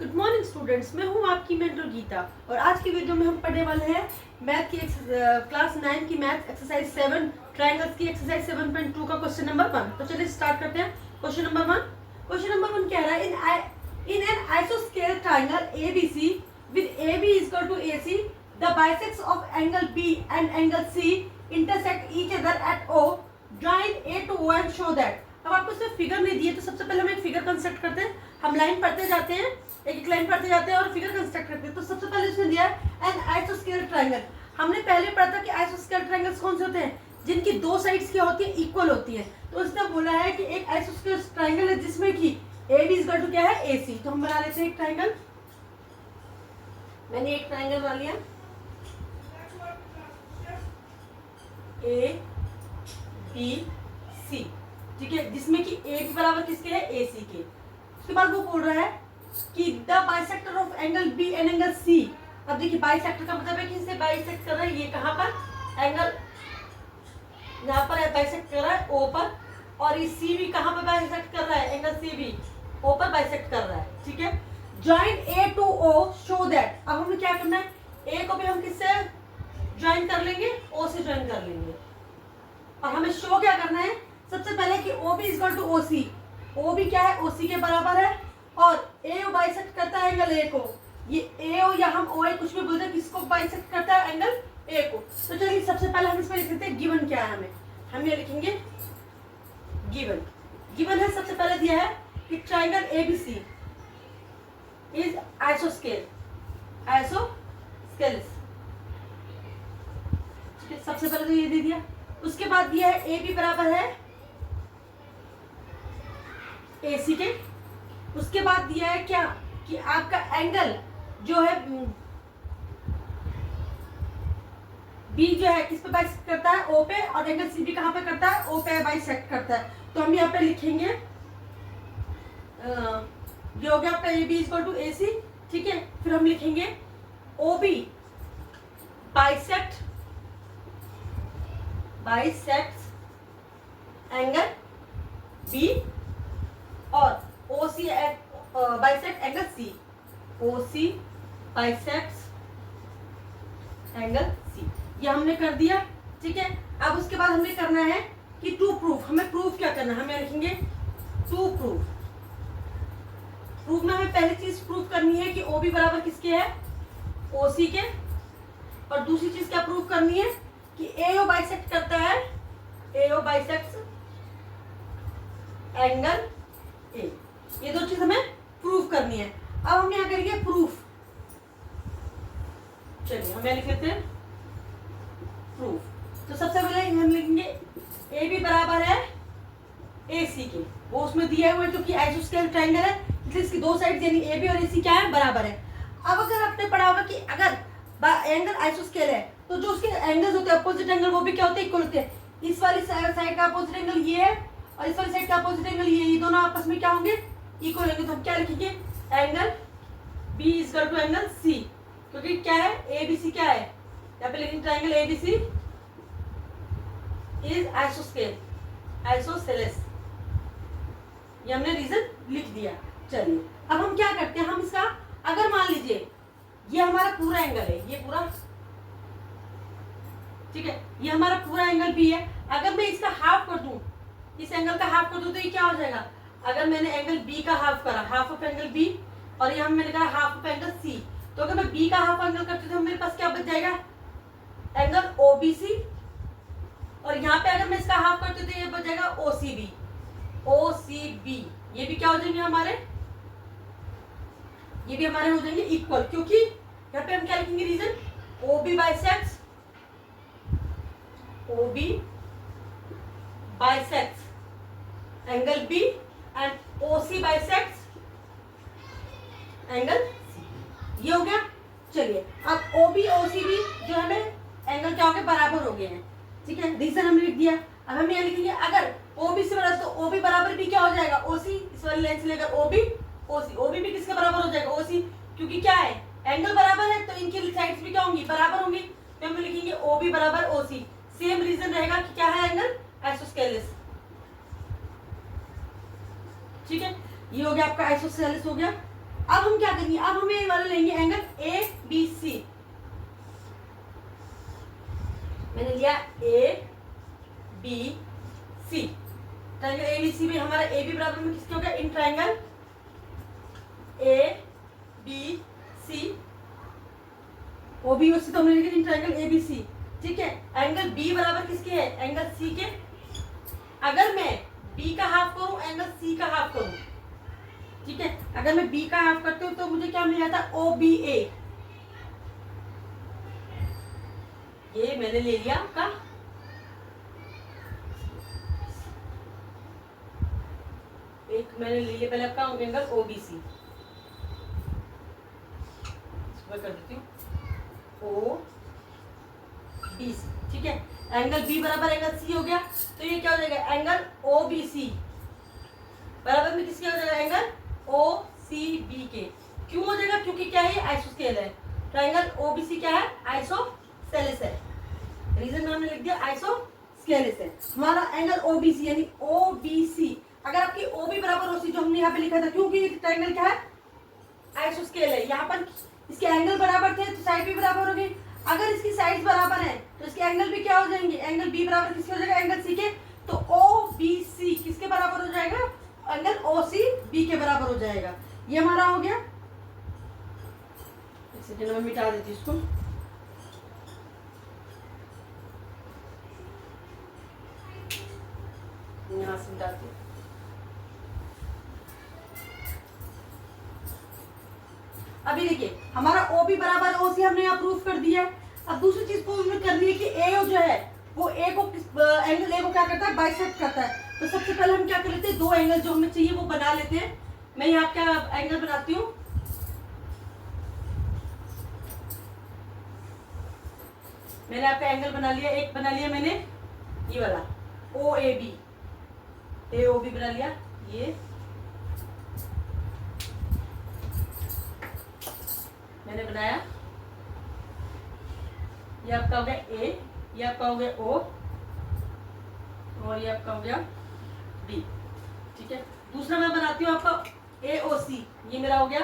Good morning students, मैं हूं आपकी मेंटर गीता और आज की वीडियो में हम पढ़ने वाले हैं मैथ की क्लास 9 की मैथ एक्सरसाइज 7 ट्रायंगल्स की एक्सरसाइज 7.2 का क्वेश्चन नंबर 1। तो चलिए स्टार्ट करते हैं। क्वेश्चन नंबर 1 कह रहा है इन एन आइसोस्केल triangle ABC with AB is equal to AC, the bisects of angle B and angle C intersect each other at O. Join A to O and show that. अब आपको इसमें figure नहीं दिए तो सबसे पहले हम एक फिगर कंस्ट्रक्ट करते हैं। हम लाइन पढ़ते जाते हैं, एक लाइन पढ़ते जाते हैं और फिगर कंस्ट्रक्ट करते हैं। तो सबसे पहले इसमें दिया है एन आइसोस्केल ट्रायंगल। हमने पहले पढ़ा था कि आइसोस्केल ट्रायंगल्स कौन से होते हैं, जिनकी दो साइड्स क्या होती है, इक्वल होती है। तो इसने बोला है कि एक आइसोस्केल ट्रायंगल है जिसमें कि ए बी इक्वल टू क्या है, AC। तो हम बना लेते हैं एक ट्रायंगल। मैंने एक ट्रायंगल बना लिया ABC, ठीक है, जिसमें कि ए बी बराबर किसके है, AC के। उसके बाद वो बोल रहा है कि the bisector of angle B and angle C. अब देखिए बाइसेक्टर का मतलब है कि इसे बाइसेक्ट कर रहा है, ये कहाँ पर, एंगल यहाँ पर है, बाइसेक्ट कर रहा है O पर, और ये सी भी कहाँ पर बाइसेक्ट कर रहा है, एंगल सी भी O पर बाइसेक्ट कर रहा है, ठीक है। Join A to O, show that. अब हमें क्या करना है, A को भी हम किससे ज्वाइन कर लेंगे, O से ज्वाइन कर लेंगे। और हमें शो क्या करना है, सबसे पहले कि OB equal to OC। OB क्या है, OC के बराबर है, और AO बाइसेक्ट करता है एंगल A को। ये AO या हम OA कुछ भी बोलते हैं, किसको बाइसेक्ट करता है, एंगल A को। तो चलिए सबसे पहले हम इसमें लिख देते हैं गिवन क्या है। हम ये लिखेंगे गिवन है, सबसे पहले दिया है कि ट्रायंगल ABC इज आइसोस्केल। सबसे पहले तो ये दे दिया। उसके बाद दिया है AB बराबर है AC के। उसके बाद दिया है क्या कि आपका एंगल जो है B जो है किस पे बाइसेक्ट करता है, O पे, और एंगल C भी कहाँ पे करता है, O पे बाइसेक्ट करता है। तो हम यहाँ पे लिखेंगे ये हो गया आपका AB इक्वल टू AC, ठीक है। फिर हम लिखेंगे OB बाइसेक्ट एंगल B और OC bisect angle C। OC bisect angle C, ये हमने कर दिया, ठीक है। अब उसके बाद हमें करना है कि टू प्रूफ। हमें प्रूफ क्या करना है, हमें लिखेंगे टू प्रूफ में हमें पहली चीज प्रूफ करनी है कि OB बराबर किसके है, OC के। और दूसरी चीज क्या प्रूफ करनी है कि AO बाइसेक्ट करता है, AO बाइसेक्ट एंगल A। ये दो चीज हमें प्रूफ करनी है। अब हम यहाँ करेंगे प्रूफ। चलिए हम यहाँ लिख लेते हैं प्रूफ। तो सबसे पहले हम लिखेंगे AB बराबर है AC के। वो उसमें दिया हुआ है क्योंकि आइसोस्केल ट्रायंगल है, इसलिए इसकी दो साइड यानी AB और AC क्या है, बराबर है। अब अगर आपने पढ़ा होगा कि अगर एंगल आइसोस्केल है तो जो उसके एंगल्स होते हैं अपोजिट एंगल, वो भी क्या होते हैं, इक्वल होते हैं। इस वाली साइड का अपोजिट एंगल ये है और इस वाली साइड का अपोजिट एंगल ये दोनों आपस में क्या होंगे, इक्वल होंगे। तो हम क्या लिखेंगे, angle B equal to angle C, क्योंकि क्या है, ABC क्या है, यहाँ पे लिखेंगे ट्रायंगल ABC इज आइसोसेलेस। ये हमने रीजन लिख दिया। चलिए अब हम क्या करते हैं, हम इसका अगर मान लीजिए ये हमारा पूरा एंगल है, ये पूरा, ठीक है, ये हमारा पूरा एंगल B है। अगर मैं इसका हाफ कर दूं, इस एंगल का हाफ कर दूं, तो ये क्या हो जाएगा, अगर मैंने एंगल B का हाफ करा, हाफ ऑफ एंगल B, और यहाँ मैंने कहा हाफ ऑफ एंगल C, तो अगर मैं B का हाफ एंगल करती हूँ तो मेरे पास क्या बच जाएगा, एंगल OBC। और यहाँ पे अगर मैं इसका हाफ करती हूँ तो ये बच जाएगा OCB। ये भी क्या हो जाएंगे हमारे, ये भी हमारे हो जाएंगे इक्वल, क्योंकि यहाँ पे हम क्या लिखेंगे reason, OB bisects angle B and OC bisects angle C। ये हो गया। चलिए अब OB OCB जो हमें एंगल क्या हो गए, बराबर हो गए हैं, ठीक है, रीजन हमने लिख दिया। अब हम यहाँ लिखेंगे अगर OB से बराबर, तो OB बराबर भी क्या हो जाएगा, OC। इस वाली लाइन से लेकर OB OC, OB भी किसके बराबर हो जाएगा, OC, क्योंकि क्या है, एंगल बराबर है तो इनकी साइड्स भी क्या होंगी, बराबर होंगी। तो हम लिखेंगे OB बराबर OC। सेम रीजन रहेगा कि क्या है, एंगल आइसोस्केलेस, ठीक है। ये हो गया आपका आइसोसेलेस हो गया। अब हम क्या करेंगे, लेंगे, अब हम ये वाला लेंगे एंगल ए बी सी। मैंने लिया A B C, triangle A B C में हमारा ए बी बराबर में किसके हो गया, in triangle A B C, O B O C तो हमने लिखा इन ट्रायंगल ए बी सी, ठीक है। एंगल बी बराबर किसके है, एंगल सी के। अगर मैं बी का हाफ करूं, एंगल सी का हाफ करूं, ठीक है, अगर मैं बी का हाफ करती हूँ तो मुझे क्या मिल जाता, ओ बी ए। ये मैंने ले लिया आपका एक, मैंने ले लिया पहले आपका एंगल ओ बी सी, कर देती हूँ ओ बी सी, ठीक है। एंगल बी बराबर एंगल सी हो गया, तो ये क्या हो जाएगा, एंगल ओ बी सी बराबर में किसके हो जाएगा, एंगल ओ सी बी के। क्यों हो जाएगा, क्योंकि क्या है, आइसोस्केल है। ट्रायंगल ओ बी सी क्या है, आइसोसेलेस है, रीजन में हमने लिख दिया आइसोस्केलेस है। हमारा एंगल ओ बी सी यानी ओ बी सी, अगर आपकी ओ बी बराबर ओ सी जो हमने यहाँ पे लिखा था, क्योंकि ट्रायंगल क्या है, आइसोस्केल है, यहाँ पर इसके एंगल बराबर थे तो साइड भी बराबर हो गई। अगर इसकी साइड्स बराबर है तो इसके एंगल भी क्या हो जाएंगे, एंगल बी बराबर किसके हो जाएगा, एंगल सी के। तो ओ बी सी किसके बराबर हो जाएगा, एंगल ओ सी बी के बराबर हो जाएगा। ये हमारा हो गया। एक सेकंड में मिटा देती हूँ इसको। यहाँ से मिटाती हूँ। अभी देखिए हमारा ओ बी बराबर ओ सी हमने यहाँ प्रूफ कर दिया है। अब दूसरी चीज को हमें करनी है कि ए जो है वो ए को एंगल ए को क्या करता है, बाइसेक्ट करता है। तो सबसे पहले हम क्या कर लेते हैं, दो एंगल जो हमें चाहिए वो बना लेते हैं। मैं यहाँ क्या एंगल बनाती हूँ, मैंने आपका एंगल बना लिया, एक बना लिया मैंने ये वाला ओ A B, A O B बना लिया। ये मैंने बनाया, ये आपका हो गया ए, ये आपका हो गया ओ, और ये आपका हो गया बी, ठीक है। दूसरा मैं बनाती हूँ आपका ए ओ सी, ये मेरा हो गया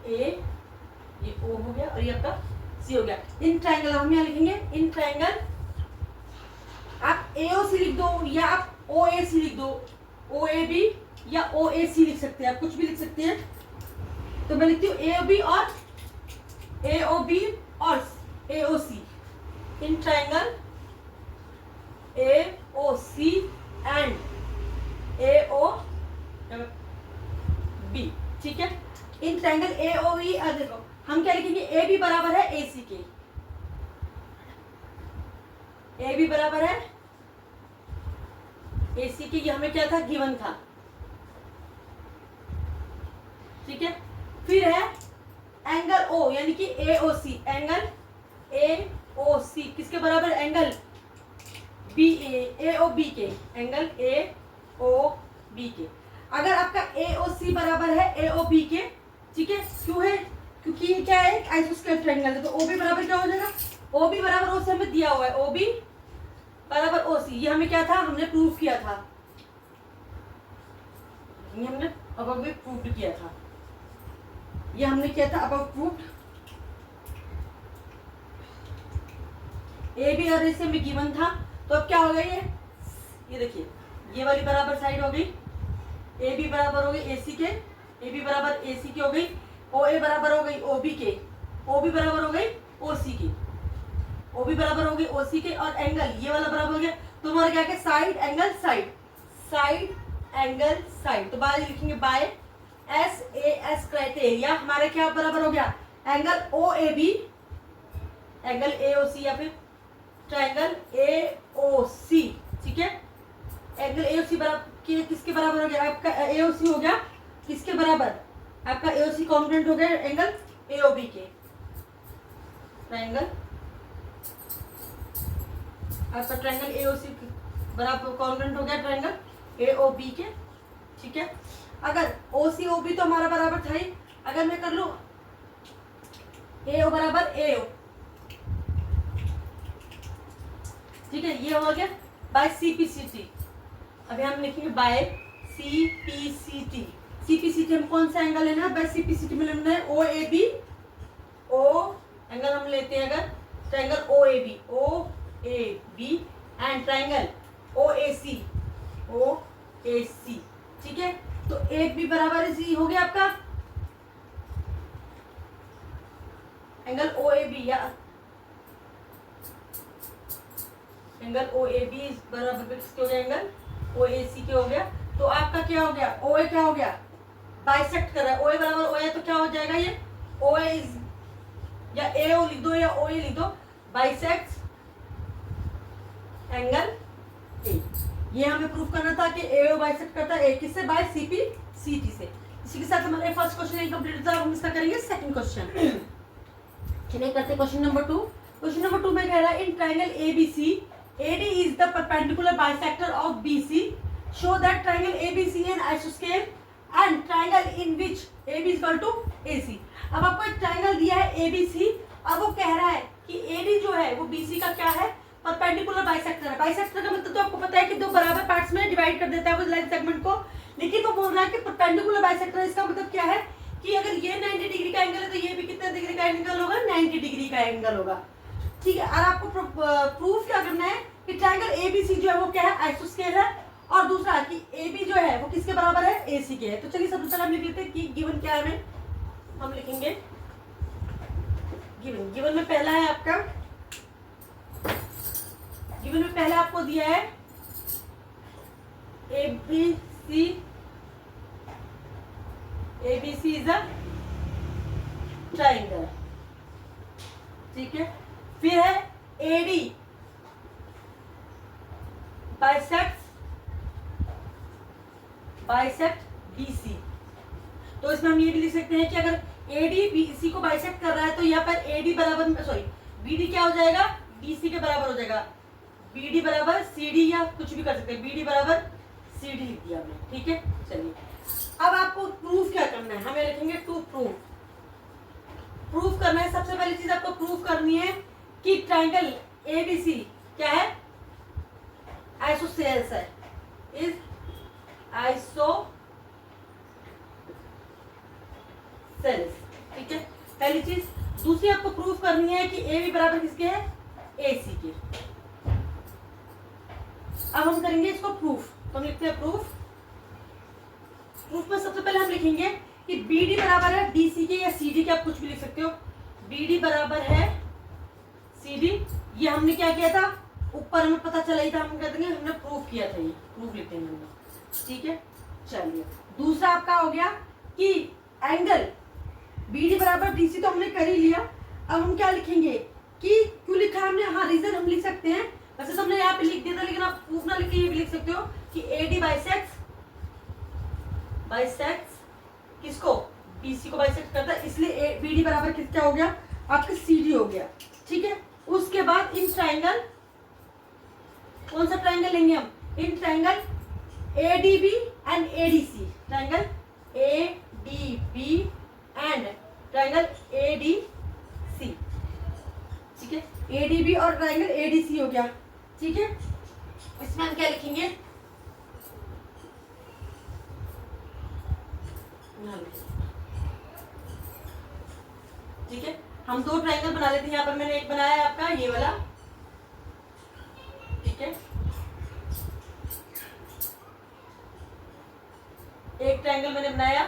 ए, ये ओ हो गया और ये आपका सी हो गया। इन ट्रायंगल हम यहाँ लिखेंगे, इन ट्रायंगल आप ए ओ सी लिख दो या आप ओ ए सी लिख दो, ओ ए बी या ओ ए सी लिख सकते हैं, आप कुछ भी लिख सकते हैं। तो मैं लिखती हूँ ए ओ बी और ए ओ बी और A O C, in triangle A O C and A O B, ठीक है। इन ट्रायंगल ए ओ बी, देखो हम क्या लिखेंगे, ए बी बराबर है ए सी के, ए बी बराबर है ए सी के, ये हमें क्या था, गिवन था, ठीक है। फिर है एंगल ओ यानी कि ए O C, angle A O सी किसके बराबर, एंगल बी ए ओ बी के, एंगल ए ओ बी के। अगर आपका ए ओ सी बराबर है ए ओ बी के, ठीक है, क्यों है, क्योंकि ये क्या है, आइसोस्केल ट्रायंगल है, तो ओ बी बराबर क्या हो जाएगा, ओ बी बराबर ओ सी हमें दिया हुआ है, ओ बी बराबर ओ सी, ये हमें क्या था, हमने प्रूफ किया था, ये हमने अब भी प्रूफ किया था, ये हमने किया था अब प्रूफ। ए बी और ए से हमें गिवन था, तो अब क्या हो गया, ये देखिए ये वाली बराबर साइड हो गई, ए बी बराबर हो गई ए सी के, ए बी बराबर ए सी की हो गई, ओ ए बराबर हो गई ओ बी के, ओ बी बराबर हो गई ओ सी की, ओ बी बराबर हो गई ओ सी के, और एंगल ये वाला बराबर हो गया। तो हमारा क्या है, side angle side, side angle side, तो बाद लिखेंगे by S A S criteria, हमारे क्या बराबर हो गया, angle O A B, angle A O C या फिर ट्रायंगल ए ओ सी, ठीक है। एंगल ए ओ सी बराबर किसके बराबर हो गया, आपका ए ओ सी हो गया किसके बराबर, आपका ए ओ सी कॉम्पोनेंट हो गया एंगल ए ओ बी के, ट्रायंगल आपका ट्रायंगल ए ओ सी बराबर कॉम्पोनेंट हो गया ट्रायंगल ए ओ बी के, ठीक है। अगर ओ सी ओ बी तो हमारा बराबर था ही, अगर मैं कर लूं ए ओ बराबर ए ओ, ठीक है, ये हो गया by C P C T, अभी हम लिखेंगे बाय CPCT। CPCT हम कौन सा एंगल लेना है? बाय CPCT में लेना है OAB। ओ एंगल हम लेते हैं अगर triangle OAB and triangle OAC। ठीक है, तो एक भी बराबर इसी हो गया आपका एंगल OAB या एंगल OAB बराबर किसके हो गया? एंगल OAC के हो गया। तो आपका क्या हो गया? OA क्या हो गया? बाइसेक्ट कर रहा है। OA बराबर OA तो क्या हो जाएगा? ये OA इज या AO लिख दो या OA लिख दो, बाइसेक्ट एंगल A। ये हमें प्रूफ करना था कि AO बाइसेक्ट करता है A किससे? बाय CPCT से। इसी के साथ हमारा फर्स्ट क्वेश्चन इनकम्प्लीट था। हम इसका करेंगे सेकंड क्वेश्चन। चलिए करते क्वेश्चन नंबर 2। क्वेश्चन नंबर 2 में कह रहा है in triangle ABC AD is the perpendicular bisector of BC. Show that triangle ABC an isosceles and triangle in which AB is equal to AC। अब आपको एक triangle दिया है ABC। अब वो कह रहा है कि AD जो है वो BC का क्या है? परपेंडिकुलर बाइसेक्टर है। बाइसेक्टर का मतलब तो आपको पता है कि दो बराबर पार्ट्स में डिवाइड कर देता है वो लाइन सेगमेंट को। लेकिन वो बोल रहा है कि परपेंडिकुलर बाइसेक्टर, इसका मतलब क्या है कि अगर ये 90 डिग्री का एंगल है तो ये भी कितने डिग्री का एंगल होगा? 90 डिग्री का एंगल होगा। ठीक है, और आपको प्रूफ क्या करना है कि ट्रायंगल ABC जो है वो क्या है? आइसोस्केल है। और दूसरा कि AB जो है वो किसके बराबर है? AC के है। तो चलिए सबसे पहले हम लिख लेते हैं कि गिवन क्या है। हम लिखेंगे गिवन में पहला है आपका, गिवन में पहला आपको दिया है ABC इज अ ट्रायंगल। ठीक है, फिर है AD बाइसेक्ट BC। तो इसमें हम ये भी लिख सकते हैं कि अगर AD BC को बाइसेक्ट कर रहा है तो यहाँ पर AD बराबर BD क्या हो जाएगा? BC के बराबर हो जाएगा। BD बराबर CD या कुछ भी कर सकते हैं। BD बराबर CD लिख दिया हमने। ठीक है, चलिए अब आपको प्रूफ क्या करना है? हमें लिखेंगे टू प्रूफ करना है। सबसे पहली चीज आपको प्रूफ करनी है कि ट्रायंगल ABC क्या है? आइसोसेल्स है, इज आइसोसेल्स। ठीक है, पहली चीज। दूसरी आपको प्रूफ करनी है कि AB बराबर किसके है? AC के। अब हम करेंगे इसको प्रूफ। तो हम लिखते हैं प्रूफ में सबसे पहले हम लिखेंगे कि BD बराबर है DC के या CD के, आप कुछ भी लिख सकते हो। BD बराबर है CD। ये हमने क्या किया था? ऊपर हमें पता चला ही था, हम कहते हैं हमने प्रूफ किया था। ये प्रूफ लिखते हैं हम। ठीक है, चलिए दूसरा आपका हो गया कि एंगल BD बराबर DC तो हमने कर ही लिया। अब हम क्या लिखेंगे कि क्यों लिखा है हमने? हाँ, रीजन हम लिख सकते हैं। वैसे तो हमने यहाँ पे लिख दिया था, लेकिन आप प्रूफ ना लिख के ये भी लिख सकते हो कि AD बाइसेक्ट्स किसको? BC को बाइसेक्ट करता है, इसलिए BD बराबर किसका हो गया? आपका CD हो गया। ठीक है, उसके बाद इन ट्रायंगल, कौन सा ट्रायंगल लेंगे हम? इन triangle ADB and ADC। Triangle ADB and triangle ADC। ठीक है, ADB और ट्रायंगल ADC हो गया। ठीक है, इसमें हम क्या लिखेंगे? ठीक है, हम दो ट्रायंगल बना लेते हैं। यहाँ पर मैंने एक बनाया है आपका ये वाला। ठीक है, एक ट्रायंगल मैंने बनाया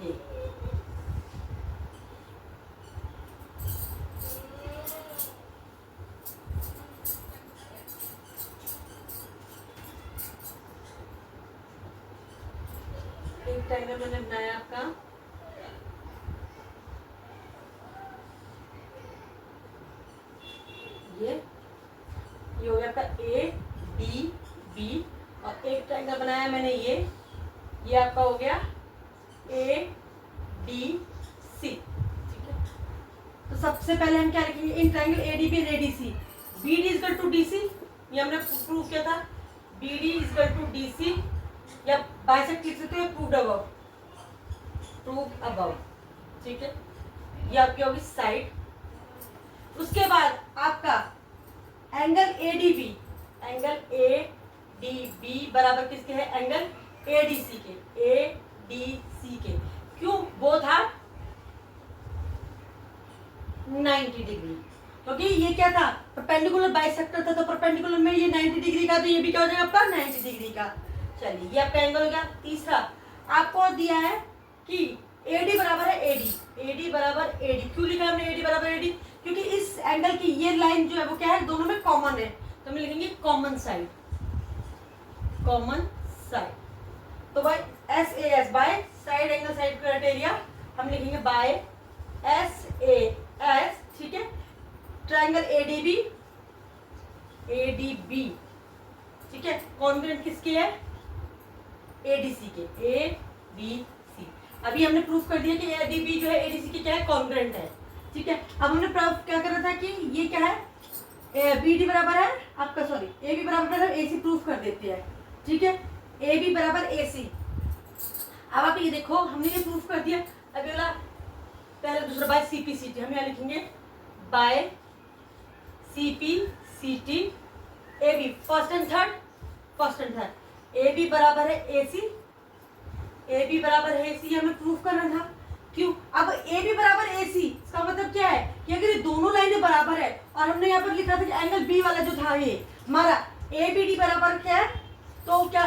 ये। एक ट्रायंगल मैंने बनाया आपका ये हो गया आपका ADB। और एक ट्रायंगल बनाया मैंने ये आपका हो गया ADC। ठीक है, तो सबसे पहले हम क्या लिखेंगे? In triangle ADB and ADC BD is equal to DC। ये हमने प्रूव किया था। BD is equal to DC या बाइसेक्ट लिख सकते हो, प्रूव अबव। ठीक है, ये आपकी होगी साइड। उसके बाद आपका एंगल एडीबी, एंगल एडीबी बराबर किसके है, एंगल एडीसी के, एडीसी के। क्यों, बोथ आर 90 डिग्री, क्योंकि ये क्या था, परपेंडिकुलर बाइसेक्टर था, तो परपेंडिकुलर में ये 90 डिग्री का, तो ये भी क्या हो जाएगा आपका 90 डिग्री का। चलिए ये आपका एंगल हो गया। तीसरा आपको दिया है कि AD बराबर है AD, AD बराबर AD। क्यों लिखा हमने AD बराबर AD, क्योंकि इस एंगल की ये लाइन जो है वो क्या है, दोनों में कॉमन है, तो हम लिखेंगे कॉमन साइड, कॉमन साइड। तो by SAS, by side angle side criteria, हम लिखेंगे बाय SAS, ठीक है। ट्रायंगल ADB, ADB, ठीक है, कॉन्ग्रुएंट किसके है, ADC के, ADC। अभी हमने प्रूफ कर दिया कि ADB जो है ADC के क्या है, कॉन्ग्रुएंट है, ठीक है। अब हमने प्रूफ क्या करा था कि ये क्या है, BD बराबर है आपका, सॉरी AB बराबर है AC, प्रूफ कर देते हैं, ठीक है। AB बराबर AC। अब आप ये देखो, हमने ये प्रूफ कर दिया। अभी वाला पहले दूसरा बाय CPCT, हम यहाँ लिखेंगे by CPCT AB, first and third, first and third. AB बराबर है AC, AB बराबर है AC, हमें प्रूफ करना था। क्यों, अब AB बराबर AC, इसका मतलब क्या है कि अगर ये दोनों लाइनें बराबर है, और हमने यहाँ पर लिखा था कि एंगल B वाला जो था ये हमारा ABD बराबर क्या है, तो क्या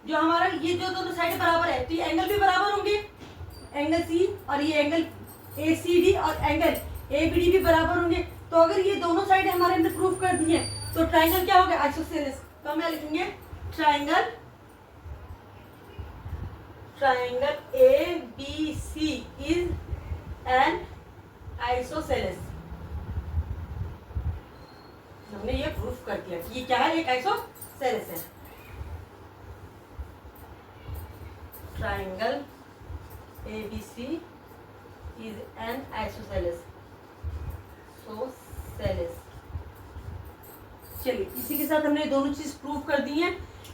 जो हमारा ये जो दोनों साइड बराबर है, तो ये एंगल भी बराबर होंगे, एंगल C और ये एंगल ACD और एंगल ABD भी बराबर होंगे। तो अगर ये दोनों साइड हमारे हमने प्रूफ कर दी है, तो ट्राइंगल क्या हो गया, आइसोसेलेस। तो हम लिखेंगे triangle, triangle ABC is an isosceles. हमने ये प्रूफ कर दिया कि ये क्या है, एक आइसोसेलेस है। Triangle ABC is an isosceles, सोसेलेस। चलिए इसी के साथ हमने दोनों चीज प्रूव कर दी है।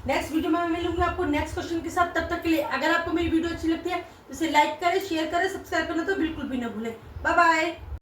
नेक्स्ट वीडियो में मैं मिलूंगी आपको नेक्स्ट क्वेश्चन के साथ। तब तक के लिए अगर आपको मेरी वीडियो अच्छी लगती है तो इसे लाइक करें, शेयर करें, सब्सक्राइब करना तो बिल्कुल भी ना भूलें। Bye bye.